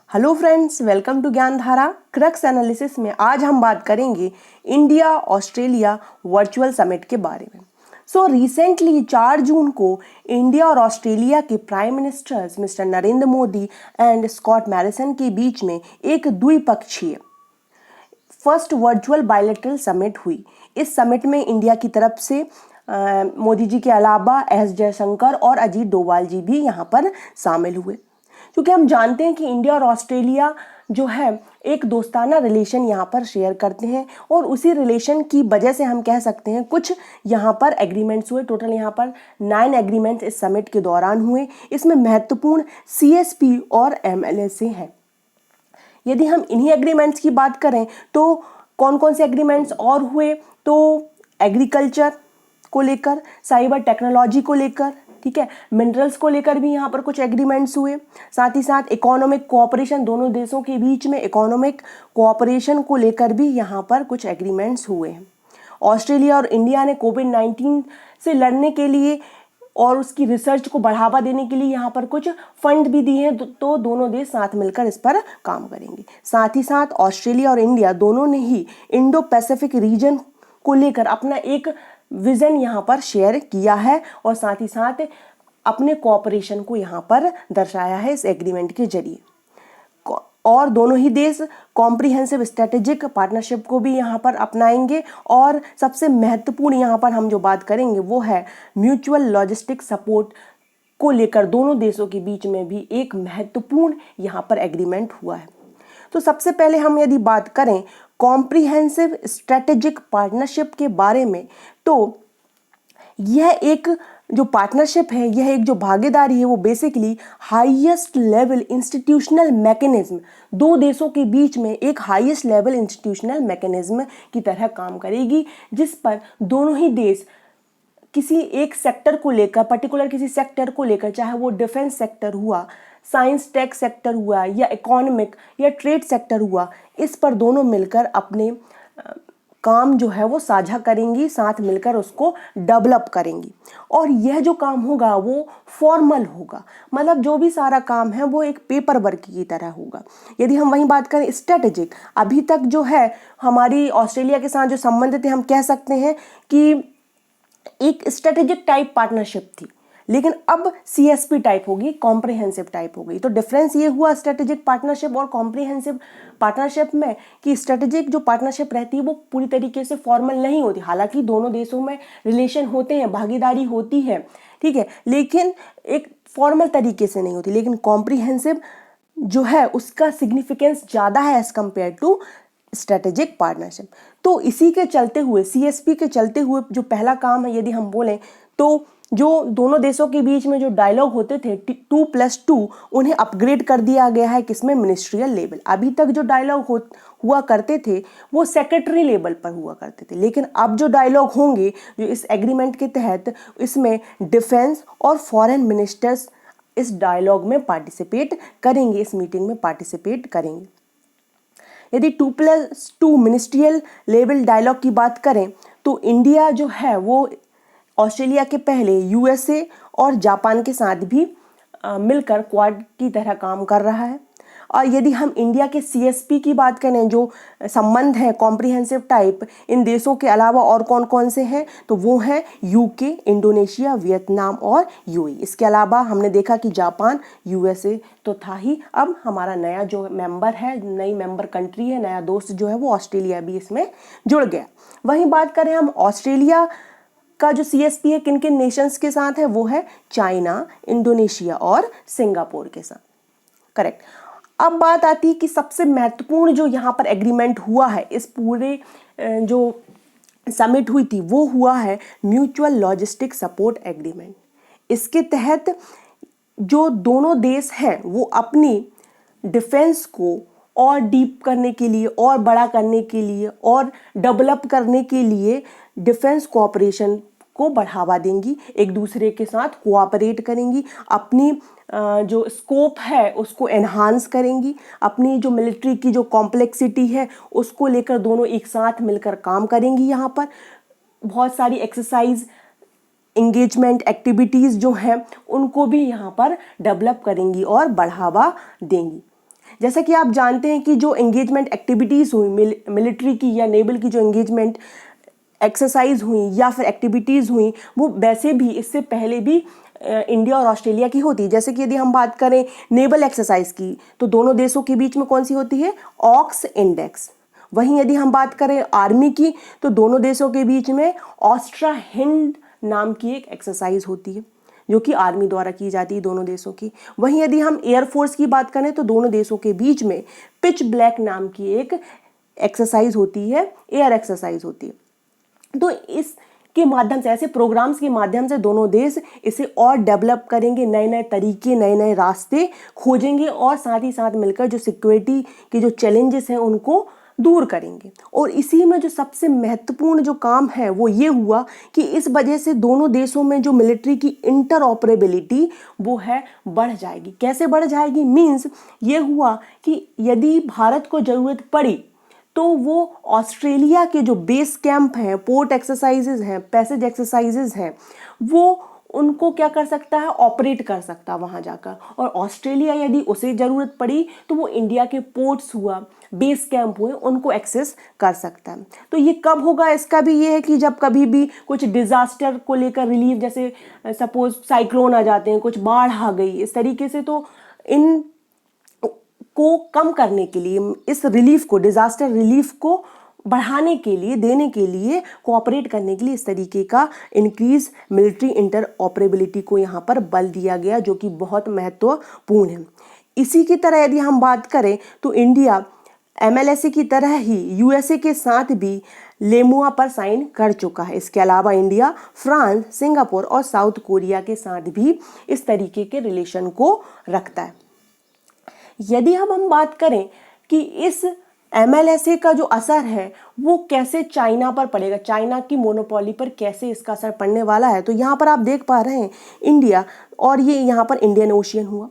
Hello friends, welcome to Gyandhara crux analysis में आज हम बात करेंगे इंडिया ऑस्ट्रेलिया वर्चुअल समिट के बारे में। रिसेंटली 4 जून को इंडिया और ऑस्ट्रेलिया के prime ministers mister Narendra Modi and Scott Morrison के बीच में एक द्विपक्षीय फर्स्ट वर्चुअल बायलैटरल समिट हुई। इस समिट में इंडिया की तरफ से मोदी जी के अलावा एस जयशंकर और अजीत डोभाल जी भी यहाँ पर शामिल हुए, क्योंकि हम जानते हैं कि इंडिया और ऑस्ट्रेलिया जो है एक दोस्ताना रिलेशन यहाँ पर शेयर करते हैं और उसी रिलेशन की वजह से हम कह सकते हैं कुछ यहाँ पर एग्रीमेंट्स हुए। टोटल यहाँ पर 9 एग्रीमेंट्स इस समिट के दौरान हुए। इसमें महत्वपूर्ण CSP और MLSA हैं। यदि हम इन्हीं एग्रीमेंट्स की बात करें तो कौन कौन से एग्रीमेंट्स और हुए, तो एग्रीकल्चर को लेकर, साइबर टेक्नोलॉजी को लेकर, ठीक है, मिनरल्स को लेकर भी यहाँ पर कुछ एग्रीमेंट्स हुए। साथ ही साथ इकोनॉमिक कोऑपरेशन, दोनों देशों के बीच में इकोनॉमिक कोऑपरेशन को लेकर भी यहाँ पर कुछ एग्रीमेंट्स हुए हैं। ऑस्ट्रेलिया और इंडिया ने कोविड-19 से लड़ने के लिए और उसकी रिसर्च को बढ़ावा देने के लिए यहाँ पर कुछ फंड भी दिए हैं, तो दोनों देश साथ मिलकर इस पर काम करेंगे। साथ ही साथ ऑस्ट्रेलिया और इंडिया दोनों ने ही इंडो पैसिफिक रीजन को लेकर अपना एक विजन यहाँ पर शेयर किया है और साथ ही साथ अपने कोऑपरेशन को यहाँ पर दर्शाया है इस एग्रीमेंट के जरिए। और दोनों ही देश कॉम्प्रिहेंसिव स्ट्रेटेजिक पार्टनरशिप को भी यहाँ पर अपनाएंगे और सबसे महत्वपूर्ण यहाँ पर हम जो बात करेंगे वो है म्यूचुअल लॉजिस्टिक सपोर्ट को लेकर दोनों देशों के बीच में भी एक महत्वपूर्ण यहाँ पर एग्रीमेंट हुआ है। तो सबसे पहले हम यदि बात करें कॉम्प्रिहेंसिव स्ट्रेटेजिक पार्टनरशिप के बारे में, तो यह एक जो पार्टनरशिप है, यह एक जो भागीदारी है, वो basically highest level institutional mechanism, दो देशों के बीच में एक हाईएस्ट लेवल इंस्टीट्यूशनल मैकेनिज्म की तरह काम करेगी, जिस पर दोनों ही देश किसी एक सेक्टर को लेकर, पर्टिकुलर किसी सेक्टर को लेकर, चाहे वो डिफेंस सेक्टर हुआ, साइंस टेक सेक्टर हुआ या इकोनॉमिक या ट्रेड सेक्टर हुआ, इस पर दोनों मिलकर अपने काम जो है वो साझा करेंगी, साथ मिलकर उसको डेवलप करेंगी। और यह जो काम होगा वो फॉर्मल होगा, मतलब जो भी सारा काम है वो एक पेपर वर्क की तरह होगा। यदि हम वहीं बात करें स्ट्रेटेजिक, अभी तक जो है हमारी ऑस्ट्रेलिया के साथ जो संबंध थे, हम कह सकते हैं कि एक स्ट्रेटेजिक टाइप पार्टनरशिप थी, लेकिन अब CSP टाइप होगी, कॉम्प्रिहेंसिव टाइप हो गई। तो डिफरेंस ये हुआ स्ट्रेटेजिक पार्टनरशिप और कॉम्प्रिहेंसिव पार्टनरशिप में कि स्ट्रेटेजिक जो पार्टनरशिप रहती है वो पूरी तरीके से फॉर्मल नहीं होती। हालांकि दोनों देशों में रिलेशन होते हैं, भागीदारी होती है, ठीक है, लेकिन एक फॉर्मल तरीके से नहीं होती। लेकिन कॉम्प्रिहेंसिव जो है उसका सिग्निफिकेंस ज़्यादा है as compare to strategic partnership. तो इसी के चलते हुए, CSP के चलते हुए जो पहला काम है, यदि हम बोलें तो जो दोनों देशों के बीच में जो डायलॉग होते थे 2+2, उन्हें अपग्रेड कर दिया गया है किसमें, मिनिस्ट्रियल लेवल। अभी तक जो डायलॉग हुआ करते थे वो सेक्रेटरी लेवल पर हुआ करते थे, लेकिन अब जो डायलॉग होंगे जो इस एग्रीमेंट के तहत, इसमें डिफेंस और फॉरेन मिनिस्टर्स इस डायलॉग में पार्टिसिपेट करेंगे, इस मीटिंग में पार्टिसिपेट करेंगे। यदि 2+2 मिनिस्ट्रियल लेवल डायलॉग की बात करें तो इंडिया जो है वो ऑस्ट्रेलिया के पहले USA और जापान के साथ भी मिलकर क्वाड की तरह काम कर रहा है। और यदि हम इंडिया के CSP की बात करें, जो संबंध है कॉम्प्रिहेंसिव टाइप, इन देशों के अलावा और कौन कौन से हैं, तो वो हैं UK, इंडोनेशिया, वियतनाम और UAE। इसके अलावा हमने देखा कि जापान, USA तो था ही, अब हमारा नया जो मेंबर है, नई मेंबर कंट्री है, नया दोस्त जो है वो ऑस्ट्रेलिया भी इसमें जुड़ गया। वहीं बात करें हम ऑस्ट्रेलिया का जो CSP है किन किन नेशंस के साथ है, वो है चाइना, इंडोनेशिया और सिंगापुर के साथ, करेक्ट। अब बात आती है कि सबसे महत्वपूर्ण जो यहाँ पर एग्रीमेंट हुआ है, इस पूरे जो समिट हुई थी, वो हुआ है म्यूचुअल लॉजिस्टिक सपोर्ट एग्रीमेंट। इसके तहत जो दोनों देश हैं वो अपनी डिफेंस को और डीप करने के लिए, और बड़ा करने के लिए, और डेवलप करने के लिए डिफेंस कोऑपरेशन को बढ़ावा देंगी, एक दूसरे के साथ कोऑपरेट करेंगी, अपनी जो स्कोप है उसको एनहांस करेंगी, अपनी जो मिलिट्री की जो कॉम्प्लेक्सिटी है उसको लेकर दोनों एक साथ मिलकर काम करेंगी। यहाँ पर बहुत सारी एक्सरसाइज, इंगेजमेंट एक्टिविटीज़ जो हैं उनको भी यहाँ पर डेवलप करेंगी और बढ़ावा देंगी। जैसा कि आप जानते हैं कि जो एंगेजमेंट एक्टिविटीज़ हुई मिलिट्री की या नेवल की, जो एंगेजमेंट एक्सरसाइज हुई या फिर एक्टिविटीज़ हुई, वो वैसे भी इससे पहले भी इंडिया और ऑस्ट्रेलिया की होती है। जैसे कि यदि हम बात करें नेवल एक्सरसाइज की, तो दोनों देशों के बीच में कौन सी होती है, ऑक्स इंडेक्स। वहीं यदि हम बात करें आर्मी की, तो दोनों देशों के बीच में ऑस्ट्रा हिंड नाम की एक एक्सरसाइज होती है, जो कि आर्मी द्वारा की जाती है दोनों देशों की। वहीं यदि हम एयरफोर्स की बात करें, तो दोनों देशों के बीच में पिच ब्लैक नाम की एक एक्सरसाइज होती है, एयर एक्सरसाइज होती है। तो इसके माध्यम से, ऐसे प्रोग्राम्स के माध्यम से दोनों देश इसे और डेवलप करेंगे, नए नए तरीके, नए नए रास्ते खोजेंगे और साथ ही साथ मिलकर जो सिक्योरिटी के जो चैलेंजेस हैं उनको दूर करेंगे। और इसी में जो सबसे महत्वपूर्ण जो काम है वो ये हुआ कि इस वजह से दोनों देशों में जो मिलिट्री की इंटरऑपरेबिलिटी वो है बढ़ जाएगी। कैसे बढ़ जाएगी, मीन्स ये हुआ कि यदि भारत को ज़रूरत पड़ी तो वो ऑस्ट्रेलिया के जो बेस कैंप हैं, पोर्ट एक्सरसाइजेज हैं, पैसेज एक्सरसाइजेज हैं, वो उनको क्या कर सकता है, ऑपरेट कर सकता है वहाँ जाकर। और ऑस्ट्रेलिया यदि उसे ज़रूरत पड़ी तो वो इंडिया के पोर्ट्स हुआ, बेस कैंप हुए, उनको एक्सेस कर सकता है। तो ये कब होगा, इसका भी ये है कि जब कभी भी कुछ डिज़ास्टर को लेकर रिलीफ, जैसे सपोज साइक्लोन आ जाते हैं, कुछ बाढ़ आ गई, इस तरीके से, तो इन को कम करने के लिए, इस रिलीफ को, डिजास्टर रिलीफ को बढ़ाने के लिए, देने के लिए, कोऑपरेट करने के लिए इस तरीके का इंक्रीज मिलिट्री इंटरऑपरेबिलिटी को यहाँ पर बल दिया गया, जो कि बहुत महत्वपूर्ण है। इसी की तरह यदि हम बात करें तो इंडिया MLSA की तरह ही USA के साथ भी लेमुआ पर साइन कर चुका है। इसके अलावा इंडिया फ्रांस, सिंगापुर और साउथ कोरिया के साथ भी इस तरीके के रिलेशन को रखता है। यदि हम बात करें कि इस MLSA का जो असर है वो कैसे चाइना पर पड़ेगा, चाइना की मोनोपोली पर कैसे इसका असर पड़ने वाला है, तो यहाँ पर आप देख पा रहे हैं इंडिया, और ये यहाँ पर इंडियन ओशियन हुआ,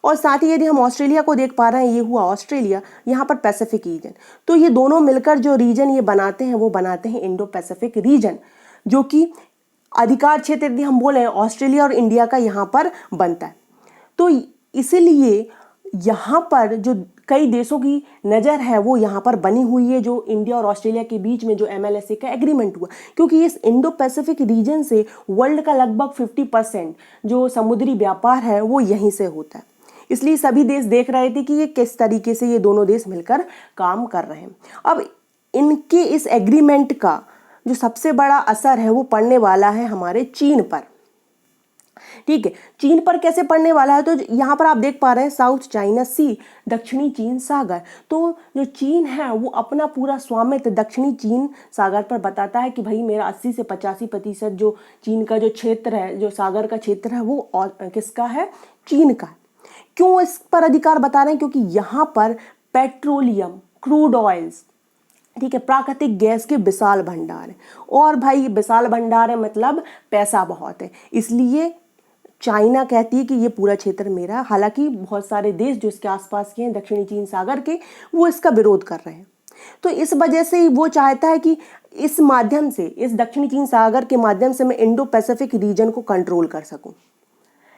और साथ ही यदि हम ऑस्ट्रेलिया को देख पा रहे हैं, ये हुआ ऑस्ट्रेलिया, यहाँ पर पैसिफिक रीजन। तो ये दोनों मिलकर जो रीजन ये बनाते हैं वो बनाते हैं इंडो पैसिफिक रीजन, जो कि अधिकार क्षेत्र यदि हम बोले ऑस्ट्रेलिया और इंडिया का यहाँ पर बनता है। तो इसीलिए यहाँ पर जो कई देशों की नज़र है वो यहाँ पर बनी हुई है, जो इंडिया और ऑस्ट्रेलिया के बीच में जो MLSA का एग्रीमेंट हुआ, क्योंकि इस इंडो पैसिफिक रीजन से वर्ल्ड का लगभग 50% जो समुद्री व्यापार है वो यहीं से होता है। इसलिए सभी देश देख रहे थे कि ये किस तरीके से ये दोनों देश मिलकर काम कर रहे हैं। अब इनके इस एग्रीमेंट का जो सबसे बड़ा असर है वो पड़ने वाला है हमारे चीन पर। ठीक है, चीन पर कैसे पड़ने वाला है, तो यहाँ पर आप देख पा रहे हैं साउथ चाइना सी, दक्षिणी चीन सागर। तो जो चीन है वो अपना पूरा स्वामित्व दक्षिणी चीन सागर पर बताता है कि भाई मेरा 80 से 85% जो चीन का जो क्षेत्र है, जो सागर का क्षेत्र है, वो और किसका है, चीन का। क्यों इस पर अधिकार बता रहे हैं, क्योंकि यहाँ पर पेट्रोलियम, क्रूड ऑयल्स, ठीक है, प्राकृतिक गैस के विशाल भंडार है, और भाई विशाल भंडार है मतलब पैसा बहुत है, इसलिए चाइना कहती है कि ये पूरा क्षेत्र मेरा। हालांकि बहुत सारे देश जो इसके आसपास के हैं, दक्षिणी चीन सागर के, वो इसका विरोध कर रहे हैं। तो इस वजह से वो चाहता है कि इस माध्यम से, इस दक्षिणी चीन सागर के माध्यम से मैं इंडो पैसिफिक रीजन को कंट्रोल कर सकूं।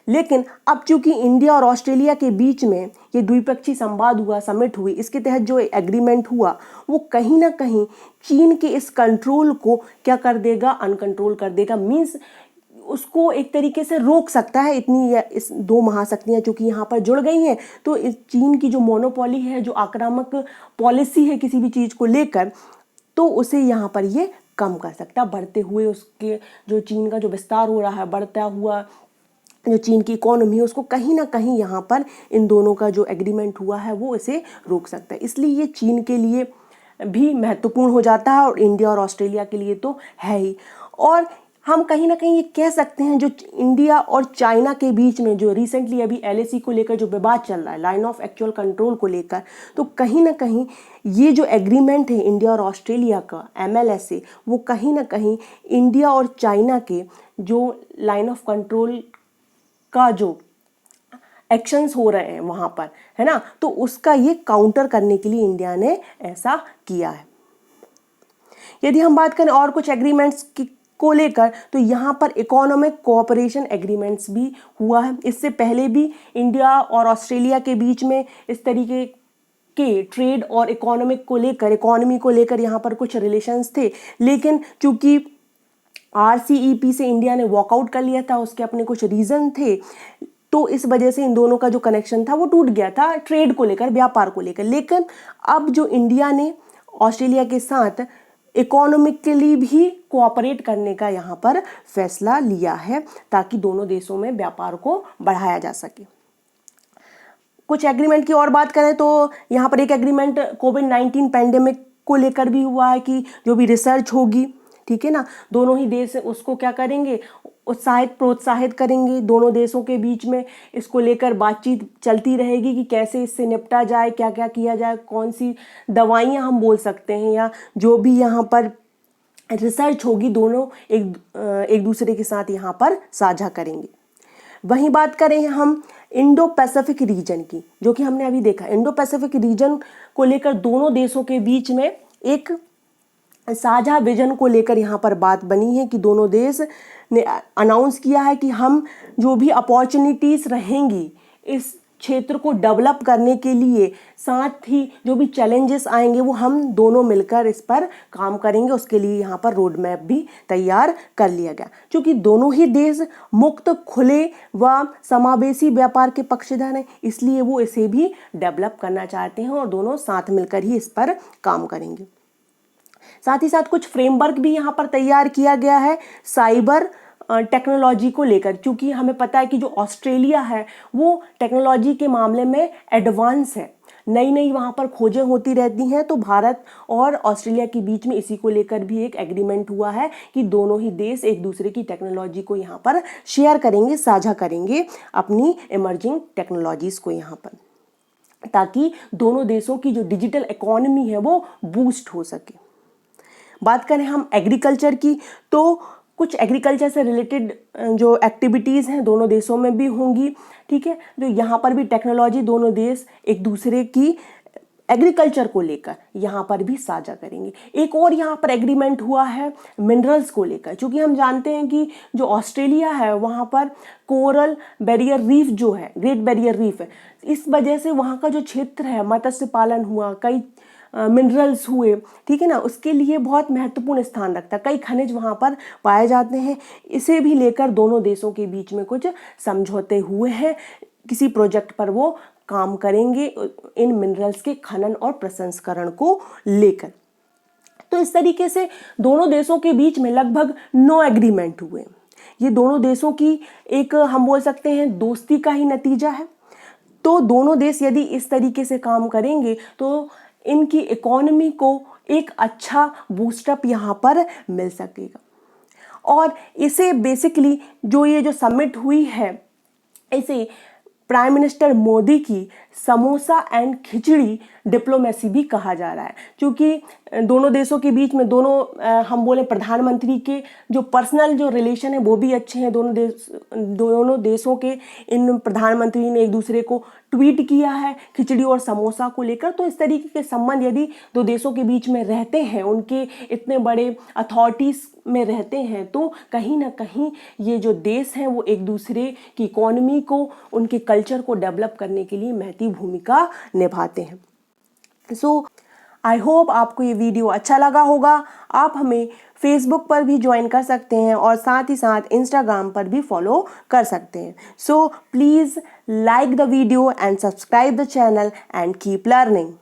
लेकिन अब चूंकि इंडिया और ऑस्ट्रेलिया के बीच में ये द्विपक्षीय संवाद हुआ, समिट हुई, इसके तहत जो एग्रीमेंट हुआ वो कहीं ना कहीं चीन के इस कंट्रोल को क्या कर देगा, अनकंट्रोल कर देगा। मीन्स उसको एक तरीके से रोक सकता है। इतनी इस दो महाशक्तियां चूंकि यहाँ पर जुड़ गई हैं, तो इस चीन की जो मोनोपोली है, जो आक्रामक पॉलिसी है किसी भी चीज़ को लेकर, तो उसे यहाँ पर ये कम कर सकता है। बढ़ते हुए उसके जो चीन का जो विस्तार हो रहा है, बढ़ता हुआ जो चीन की इकोनॉमी है, उसको कहीं ना कहीं यहाँ पर इन दोनों का जो एग्रीमेंट हुआ है वो इसे रोक सकता है। इसलिए ये चीन के लिए भी महत्वपूर्ण हो जाता है और इंडिया और ऑस्ट्रेलिया के लिए तो है ही। और हम कहीं ना कहीं ये कह सकते हैं जो इंडिया और चाइना के बीच में जो रिसेंटली अभी LAC को लेकर जो विवाद चल रहा है, लाइन ऑफ एक्चुअल कंट्रोल को लेकर, तो कहीं ना कहीं ये जो एग्रीमेंट है इंडिया और ऑस्ट्रेलिया का MLSA, वो कहीं ना कहीं इंडिया और चाइना के जो लाइन ऑफ कंट्रोल का जो एक्शंस हो रहे हैं वहाँ पर, है ना, तो उसका ये काउंटर करने के लिए इंडिया ने ऐसा किया है। यदि हम बात करें और कुछ एग्रीमेंट्स को लेकर, तो यहाँ पर इकोनॉमिक कोऑपरेशन एग्रीमेंट्स भी हुआ है। इससे पहले भी इंडिया और ऑस्ट्रेलिया के बीच में इस तरीके के ट्रेड और इकोनॉमी को लेकर यहाँ पर कुछ रिलेशंस थे, लेकिन चूंकि RCEP से इंडिया ने वॉकआउट कर लिया था, उसके अपने कुछ रीज़न थे, तो इस वजह से इन दोनों का जो कनेक्शन था वो टूट गया था ट्रेड को लेकर, व्यापार को लेकर। लेकिन अब जो इंडिया ने ऑस्ट्रेलिया के साथ इकोनॉमिकली भी कोऑपरेट करने का यहाँ पर फैसला लिया है, ताकि दोनों देशों में व्यापार को बढ़ाया जा सके। कुछ एग्रीमेंट की और बात करें तो यहाँ पर एक एग्रीमेंट कोविड-19 पैंडेमिक को लेकर भी हुआ है कि जो भी रिसर्च होगी, ठीक है ना, दोनों ही देश उसको क्या करेंगे, प्रोत्साहित करेंगे। दोनों देशों के बीच में इसको लेकर बातचीत चलती रहेगी कि कैसे इससे निपटा जाए, क्या क्या किया जाए, कौन सी दवाइयाँ हम बोल सकते हैं, या जो भी यहाँ पर रिसर्च होगी दोनों एक दूसरे के साथ यहाँ पर साझा करेंगे। वहीं बात करें हम इंडो पैसिफिक रीजन की, जो कि हमने अभी देखा, इंडो पैसिफिक रीजन को लेकर दोनों देशों के बीच में एक साझा विजन को लेकर यहाँ पर बात बनी है कि दोनों देश ने अनाउंस किया है कि हम जो भी अपॉर्चुनिटीज़ रहेंगी इस क्षेत्र को डेवलप करने के लिए, साथ ही जो भी चैलेंजेस आएंगे वो हम दोनों मिलकर इस पर काम करेंगे। उसके लिए यहाँ पर रोड मैप भी तैयार कर लिया गया। क्योंकि दोनों ही देश मुक्त, खुले व समावेशी व्यापार के पक्षधर हैं, इसलिए वो इसे भी डेवलप करना चाहते हैं और दोनों साथ मिलकर ही इस पर काम करेंगे। साथ ही साथ कुछ फ्रेमवर्क भी यहाँ पर तैयार किया गया है साइबर टेक्नोलॉजी को लेकर, क्योंकि हमें पता है कि जो ऑस्ट्रेलिया है वो टेक्नोलॉजी के मामले में एडवांस है, नई नई वहाँ पर खोजें होती रहती हैं। तो भारत और ऑस्ट्रेलिया के बीच में इसी को लेकर भी एक एग्रीमेंट हुआ है कि दोनों ही देश एक दूसरे की टेक्नोलॉजी को यहाँ पर शेयर करेंगे, साझा करेंगे अपनी इमर्जिंग टेक्नोलॉजीज़ को यहाँ पर, ताकि दोनों देशों की जो डिजिटल इकोनॉमी है वो बूस्ट हो सके। बात करें हम एग्रीकल्चर की, तो कुछ एग्रीकल्चर से रिलेटेड जो एक्टिविटीज़ हैं दोनों देशों में भी होंगी, ठीक है। जो यहाँ पर भी टेक्नोलॉजी दोनों देश एक दूसरे की एग्रीकल्चर को लेकर यहाँ पर भी साझा करेंगे। एक और यहाँ पर एग्रीमेंट हुआ है मिनरल्स को लेकर, क्योंकि हम जानते हैं कि जो ऑस्ट्रेलिया है वहाँ पर कोरल बैरियर रीफ जो है, ग्रेट बैरियर रीफ है, इस वजह से वहाँ का जो क्षेत्र है, मत्स्य पालन हुआ, कई मिनरल्स हुए, ठीक है ना, उसके लिए बहुत महत्वपूर्ण स्थान रखता है, कई खनिज वहाँ पर पाए जाते हैं। इसे भी लेकर दोनों देशों के बीच में कुछ समझौते हुए हैं, किसी प्रोजेक्ट पर वो काम करेंगे इन मिनरल्स के खनन और प्रसंस्करण को लेकर। तो इस तरीके से दोनों देशों के बीच में लगभग 9 एग्रीमेंट हुए। ये दोनों देशों की एक हम बोल सकते हैं दोस्ती का ही नतीजा है। तो दोनों देश यदि इस तरीके से काम करेंगे तो इनकी इकोनॉमी को एक अच्छा बूस्टअप यहाँ पर मिल सकेगा। और इसे बेसिकली ये जो समिट हुई है, इसे प्राइम मिनिस्टर मोदी की समोसा एंड खिचड़ी डिप्लोमेसी भी कहा जा रहा है, क्योंकि दोनों देशों के बीच में हम बोले प्रधानमंत्री के जो पर्सनल जो रिलेशन है वो भी अच्छे हैं। दोनों देशों के इन प्रधानमंत्री ने एक दूसरे को ट्वीट किया है खिचड़ी और समोसा को लेकर। तो इस तरीके के संबंध यदि दो देशों के बीच में रहते हैं, उनके इतने बड़े अथॉरिटीज़ में रहते हैं, तो कहीं ना कहीं ये जो देश हैं वो एक दूसरे की इकोनॉमी को, उनके कल्चर को डेवलप करने के लिए महती भूमिका निभाते हैं। सो आई होप आपको ये वीडियो अच्छा लगा होगा। आप हमें फेसबुक पर भी ज्वाइन कर सकते हैं और साथ ही साथ इंस्टाग्राम पर भी फॉलो कर सकते हैं। So please like the video and subscribe the channel and keep learning.